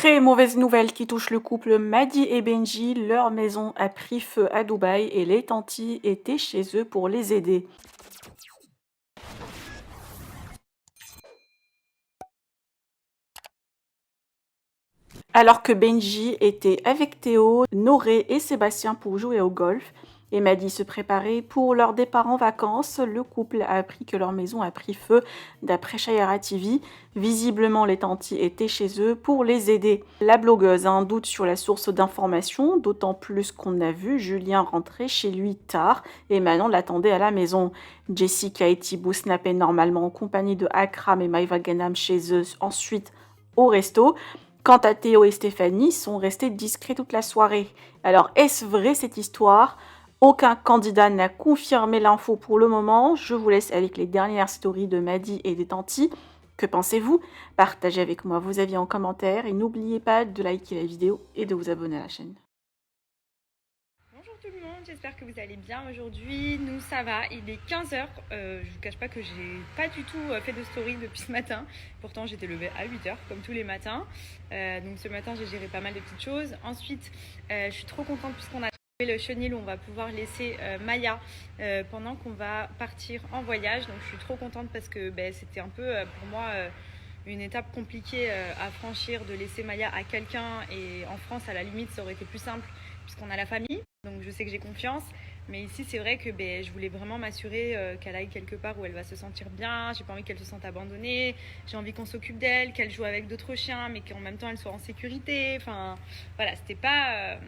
Très mauvaise nouvelle qui touche le couple Madi et Benji. Leur maison a pris feu à Dubaï et les tantis étaient chez eux pour les aider. Alors que Benji était avec Théo, Noré et Sébastien pour jouer au golf, et Madi se préparait pour leur départ en vacances, le couple a appris que leur maison a pris feu. D'après Shayara TV, visiblement les tantis étaient chez eux pour les aider. La blogueuse a un doute sur la source d'information, d'autant plus qu'on a vu Julien rentrer chez lui tard et Manon l'attendait à la maison. Jessica et Thibaut snappaient normalement en compagnie de Akram et Maïva Ganam chez eux, ensuite au resto. Quant à Théo et Stéphanie, sont restés discrets toute la soirée. Alors, est-ce vrai cette histoire? Aucun candidat n'a confirmé l'info pour le moment. Je vous laisse avec les dernières stories de Madi et des tantis. Que pensez-vous? Partagez avec moi vos avis en commentaire et n'oubliez pas de liker la vidéo et de vous abonner à la chaîne. Bonjour tout le monde, j'espère que vous allez bien aujourd'hui. Nous ça va, il est 15h. Je vous cache pas que j'ai pas du tout fait de story depuis ce matin. Pourtant j'étais levée à 8h comme tous les matins. Donc ce matin j'ai géré pas mal de petites choses. Ensuite je suis trop contente puisqu'on a trouvé le chenil où on va pouvoir laisser Maya pendant qu'on va partir en voyage. Donc je suis trop contente parce que c'était un peu pour moi une étape compliquée à franchir, de laisser Maya à quelqu'un. Et en France à la limite ça aurait été plus simple puisqu'on a la famille. Donc je sais que j'ai confiance, mais ici c'est vrai que je voulais vraiment m'assurer qu'elle aille quelque part où elle va se sentir bien. J'ai pas envie qu'elle se sente abandonnée, j'ai envie qu'on s'occupe d'elle, qu'elle joue avec d'autres chiens, mais qu'en même temps elle soit en sécurité. Enfin voilà, c'était pas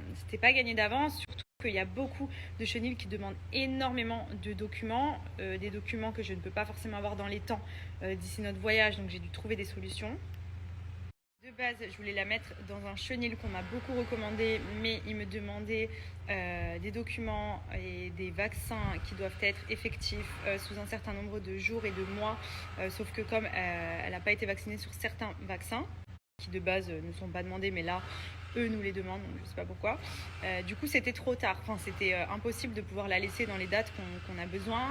gagné d'avance, surtout qu'il y a beaucoup de chenils qui demandent énormément de documents, des documents que je ne peux pas forcément avoir dans les temps d'ici notre voyage, donc j'ai dû trouver des solutions. De base, je voulais la mettre dans un chenil qu'on m'a beaucoup recommandé, mais il me demandait des documents et des vaccins qui doivent être effectifs sous un certain nombre de jours et de mois. Sauf que comme elle n'a pas été vaccinée sur certains vaccins, qui de base ne sont pas demandés, mais là, eux nous les demandent, donc je ne sais pas pourquoi. Du coup, c'était trop tard. Enfin, c'était impossible de pouvoir la laisser dans les dates qu'on a besoin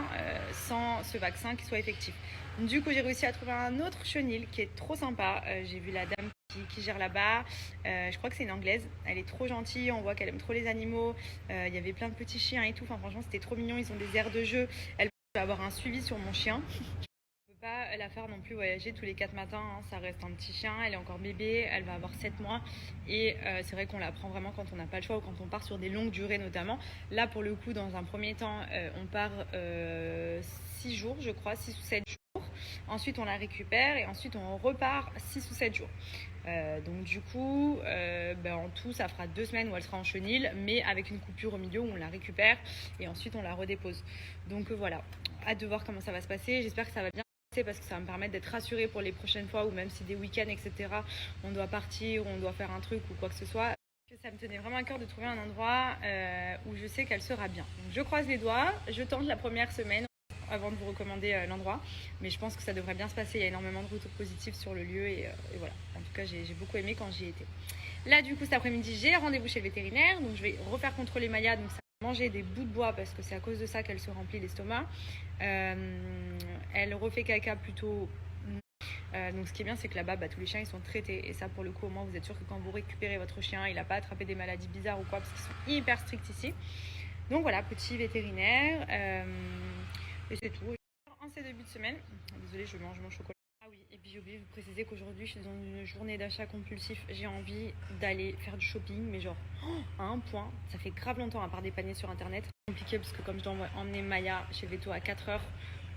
sans ce vaccin qui soit effectif. Du coup, j'ai réussi à trouver un autre chenil qui est trop sympa. J'ai vu la dame qui gère là-bas. Je crois que c'est une anglaise. Elle est trop gentille. On voit qu'elle aime trop les animaux. Il y avait plein de petits chiens et tout. Enfin, franchement, c'était trop mignon. Ils ont des aires de jeu. Elle peut avoir un suivi sur mon chien. Je peux pas la faire non plus voyager tous les 4 matins. Hein. Ça reste un petit chien. Elle est encore bébé. Elle va avoir 7 mois. Et c'est vrai qu'on la prend vraiment quand on n'a pas le choix ou quand on part sur des longues durées notamment. Là, pour le coup, dans un premier temps, on part 6 jours, je crois, 6 ou 7 jours. Ensuite, on la récupère et ensuite, on repart 6 ou 7 jours. Donc du coup, en tout, ça fera 2 semaines où elle sera en chenil, mais avec une coupure au milieu où on la récupère et ensuite on la redépose. Donc voilà, hâte de voir comment ça va se passer. J'espère que ça va bien se passer parce que ça va me permettre d'être rassurée pour les prochaines fois ou même si des week-ends, etc., on doit partir ou on doit faire un truc ou quoi que ce soit. Ça me tenait vraiment à cœur de trouver un endroit où je sais qu'elle sera bien. Donc je croise les doigts, je tente la première semaine avant de vous recommander l'endroit, mais je pense que ça devrait bien se passer. Il y a énormément de retours positifs sur le lieu et voilà. En tout cas, j'ai beaucoup aimé quand j'y étais. Là, du coup, cet après-midi, j'ai rendez-vous chez le vétérinaire, donc je vais refaire contrôler Maya. Donc ça va manger des bouts de bois parce que c'est à cause de ça qu'elle se remplit l'estomac. Elle refait caca plutôt. Donc ce qui est bien, c'est que là-bas, tous les chiens ils sont traités. Et ça, pour le coup, au moins, vous êtes sûr que quand vous récupérez votre chien, il n'a pas attrapé des maladies bizarres ou quoi, parce qu'ils sont hyper stricts ici. Donc voilà, petit vétérinaire. Et c'est tout. En ces débuts de semaine, désolée, je mange mon chocolat. Ah oui, et puis j'ai oublié de vous préciser qu'aujourd'hui, je suis dans une journée d'achat compulsif. J'ai envie d'aller faire du shopping, mais genre à un point. Ça fait grave longtemps, à part des paniers sur internet. C'est compliqué parce que comme je dois emmener Maya chez Veto à 4h,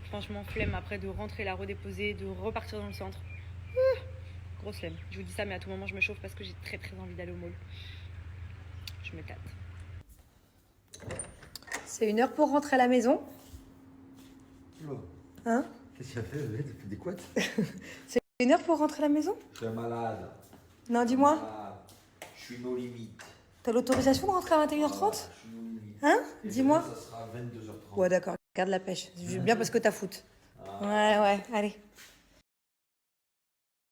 franchement, flemme après de rentrer, la redéposer, de repartir dans le centre. Grosse flemme. Je vous dis ça, mais à tout moment, je me chauffe parce que j'ai très très envie d'aller au mall. Je me tâte. C'est 1 heure pour rentrer à la maison. Hein? Qu'est-ce qu'il a fait? T'as fait des couettes? C'est 1 heure pour rentrer à la maison? Je suis un malade. Non, dis-moi. Je suis nos limites. T'as l'autorisation de rentrer à 21h30? Je suis nos limites. Hein? Et Dis-moi. ça sera 22h30. Ouais, d'accord. Garde la pêche. Bien parce que t'as foot. Ouais, allez.